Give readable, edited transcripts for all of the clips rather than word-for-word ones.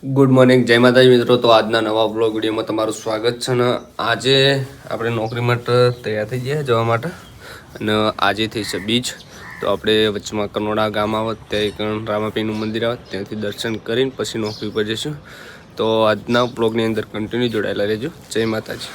Good morning, જય માતાજી મિત્રો. તો આજના નવા બ્લોગ વિડીયોમાં તમારું સ્વાગત છે. ને આજે આપણે નોકરી માટે તૈયાર થઈ ગયા જવા માટે, અને આજે થઈ છે બીજ. તો આપણે વચ્ચેમાં કનોડા ગામ આવે ત્યાં એક રામાપીનું મંદિર આવે, ત્યાંથી દર્શન કરીને પછી નોકરી પર જઈશું. તો આજના બ્લોગની અંદર કન્ટિન્યુ જોડાયેલા રહેજો. જય માતાજી.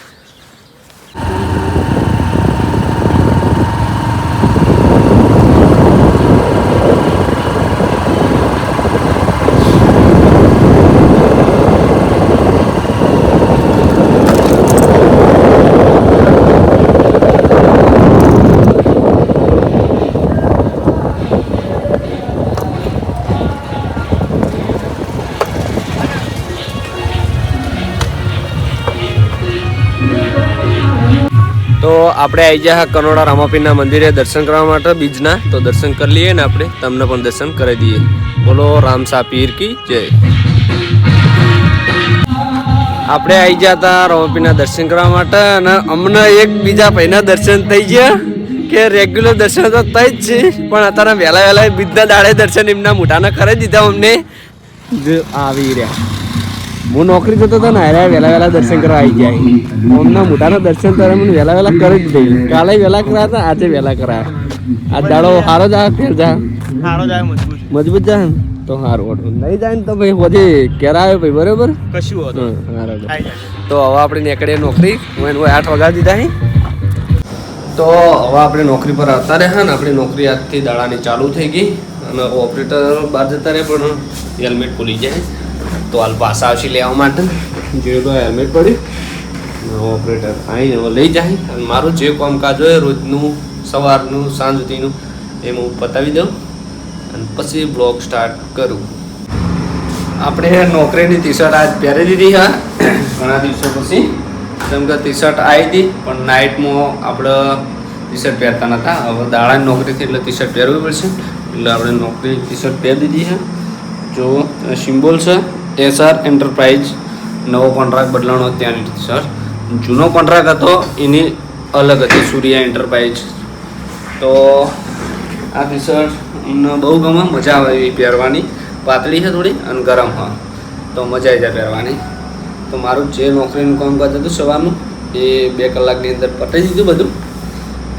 તો આપણે આવી ગયા કનોડા રામાપીરના મંદિરે દર્શન કરવા માટે બીજના. તો દર્શન કરી લઈએ ને આપણે તમને પણ દર્શન કરી દઈએ. બોલો રામસા પીર કી જય. આપણે આવી ગયા હતા રામાપીરના દર્શન કરવા માટે, અને અમને એક બીજા ભાઈના દર્શન થઈ ગયા કે રેગ્યુલર દર્શન તો થઈ જ છે, પણ અત્યારે વહેલા બીજના દાડે દર્શન એમના મોઢાના કરી દીધા અમને. આવી રહ્યા, હું નોકરી જતો હતો ને, વહેલા દર્શન કરવા આવી જાય. ઓમના મોટાના દર્શન તો મને વહેલા કરી જ દઈ. કાલે વહેલા કરાયા હતા, આજે વહેલા કરાયા. આ દાડો સારો જાય, ફેર જાય મજબૂત જાય ને તો સારું હતું. નહીં જાય ને તો ભાઈ બધી કેરાવે ભાઈ, બરોબર કશું હતું. તો હવે આપણે નીકળીએ નોકરી. હું 8 વાગ્યા દીધા. તો હવે આપણે નોકરી પર આવતા રહ્યા ને. આપણી નોકરી આજથી દાડાની ચાલુ થઈ ગઈ, અને ઓપરેટર બહાર જતા રહે પણ હેલ્મેટ ભૂલી જાય. તો હાલ પાછા આવશે લેવા માટે. જે તો હેલ્મેટ પડ્યું, ઓપરેટર આવીને હવે લઈ જાય. અને મારું જે કામકાજ હોય રોજનું સવારનું સાંજ સુધીનું એ હું પતાવી દઉં, અને પછી બ્લોગ સ્ટાર્ટ કરું. આપણે નોકરીની ટી શર્ટ આજ પહેરી દીધી હા, ઘણા દિવસો પછી. જેમ કે ટી શર્ટ આવી હતી, પણ નાઇટમાં આપણે ટી શર્ટ પહેરતા નહોતા. હવે દાડાની નોકરીથી એટલે ટી શર્ટ પહેરવી પડશે, એટલે આપણે નોકરી ટી શર્ટ પહેરી દીધી છે. જો સિમ્બોલ છે SR એન્ટરપ્રાઇઝ. નવો કોન્ટ્રાક્ટ બદલાણો ત્યાંની ટી શર્ટ. જૂનો કોન્ટ્રાક્ટ હતો એની અલગ હતી, સૂર્યા એન્ટરપ્રાઇઝ. તો આ ટી શર્ટ અમને બહુ ગમે, મજા આવે એવી પહેરવાની. પાતળી છે થોડી અને ગરમ હા, તો મજા આવી જાય પહેરવાની. તો મારું જે નોકરીનું કામકાજ હતું સવારનું એ 2 કલાકની અંદર પતાવી દીધું બધું.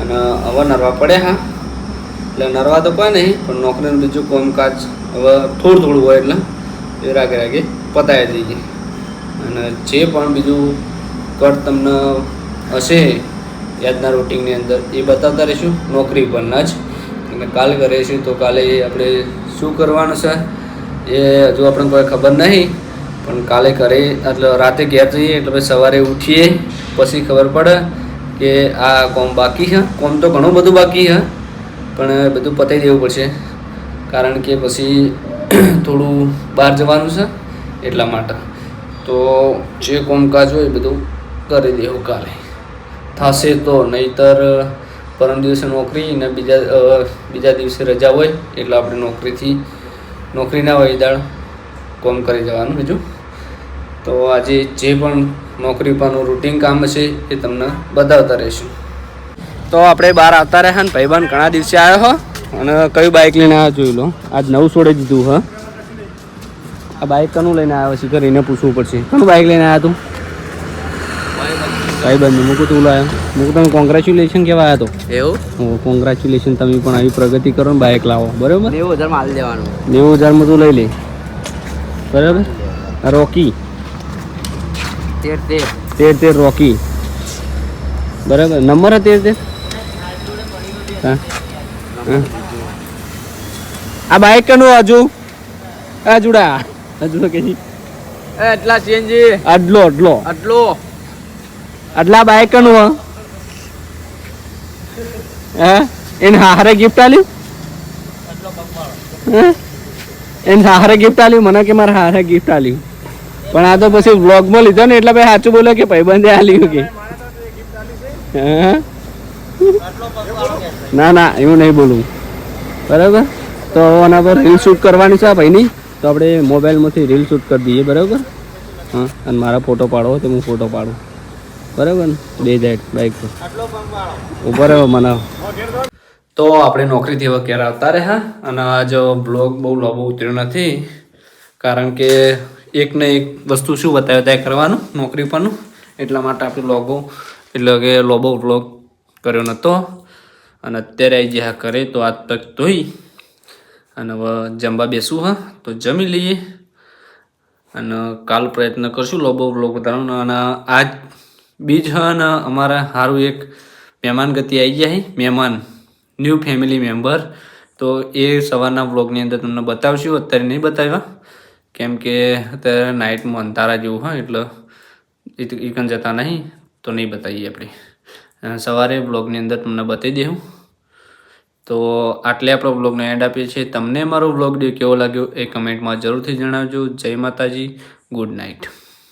અને હવે નરવા પડ્યા હા, એટલે નરવા તો કોઈ નહીં, પણ નોકરીનું બીજું કામકાજ હવે થોડું હોય એટલે એ રાગે પતાવી દઈએ. અને જે પણ બીજું કર તમને હશે યાદના રૂટિનની અંદર એ બતાવતા રહીશું નોકરી પરના જ. અને કાલે કરીશું તો કાલે આપણે શું કરવાનું છે એ હજુ આપણને કોઈ ખબર નહીં, પણ કાલે કરે એટલે રાતે ઘેર જઈએ એટલે પછી સવારે ઉઠીએ પછી ખબર પડે કે આ કોમ બાકી છે. કોમ તો ઘણું બધું બાકી છે, પણ બધું પતાવી દેવું પડશે, કારણ કે પછી થોડું બહાર જવાનું છે એટલા માટે. તો જે કામકાજ હોય બધું કરી દેવું કાલે થશે. તો નહીંતર પરમ દિવસે નોકરી ને બીજા દિવસે રજા હોય, એટલે આપણે નોકરી ના હોય દાળ કામ કરી જવાનું બીજું. તો આજે જે પણ નોકરી પરનું રૂટીન કામ હશે એ તમને બતાવતા રહીશું. તો આપણે બહાર આવતા રહ્યા ને, ભાઈબંધ ઘણા દિવસે આવ્યો હો, અને કયું બાઇક લઈને આવ્યો જોઈ લો. આજ નવું છોડી દીધું હા. આ બાઇક કનું લઈને આવ્યો છે ઘર એને પૂછવું પડશે. કનું બાઇક લઈને આવ્યા તું? ભાઈબંધ મૂકું તું લાવ્યો. મૂકું તમે કોંગ્રેચ્યુલેશન કહેવા આવ્યા તો એવું? કોંગ્રેચ્યુલેશન, તમે પણ આવી પ્રગતિ કરો ને બાઇક લાવો, બરાબર. 90,000 માલ દેવાનું. 90,000 તું લઈ લે, બરાબર. રોકી 13 રોકી, બરાબર. નંબર 13 હા. આ બાઇક કનું હજુ જુડા હજુ કે એટલા સીએનજી આટલા બાઇક કનું હે? એને હારે ગિફ્ટ આલ્યું, એને હારે ગિફ્ટ આલ્યું. મને કે મારે હારે ગિફ્ટ આલ્યું, પણ આ તો પછી વ્લોગમાં લીધો ને એટલે ભાઈ સાચું બોલે કે ભાઈબંધે આલ્યું કે ના એવું નહીં બોલું, બરાબર. તો આના પર રીલ શૂટ કરવાની છે ભાઈની, તો આપણે મોબાઈલમાંથી રીલ શૂટ કરી દઈએ, બરાબર. હા, અને મારા ફોટો પાડવો તો હું ફોટો પાડું, બરાબર ને. બે જાય બાઇક પર ઉપર મને. તો આપણે નોકરીથી હવે ક્યારે આવતા રહ્યા, અને આજ બ્લોગ બહુ લાંબો ઉતર્યો નથી, કારણ કે એકને એક વસ્તુ શું બતાવ્યો ત્યાં કરવાનું નોકરી પરનું, એટલા માટે આપણે લોબો વ્લોગ કર્યો નહોતો. અને અત્યારે આવી ગયા કરે તો આજ તક ધોઈ અને હવે જમવા બેસવું હા તો જમી લઈએ. અને કાલ પ્રયત્ન કરશું લોબો વ્લોગ ઉતારવાનો. અને આજ બીજ અને અમારા સારું એક મહેમાન ગતિ આવી ગયા છે, મહેમાન ન્યૂ ફેમિલી મેમ્બર. તો એ સવારના વ્લોગની અંદર તમને બતાવશું, અત્યારે નહીં બતાવ્યા કેમ કે અત્યારે નાઇટમાં અંધારા જેવું હોય એટલે એકન જતા નહીં તો નહીં બતાવીએ આપણે. સવારે વ્લોગની અંદર તમને બતાવી દઉં. તો આટલે આપણો વ્લોગનો એન્ડ આપીએ છીએ. તમને મારો વ્લોગ કેવો લાગ્યો એ કમેન્ટમાં જરૂરથી જણાવજો. જય માતાજી, ગુડ નાઇટ.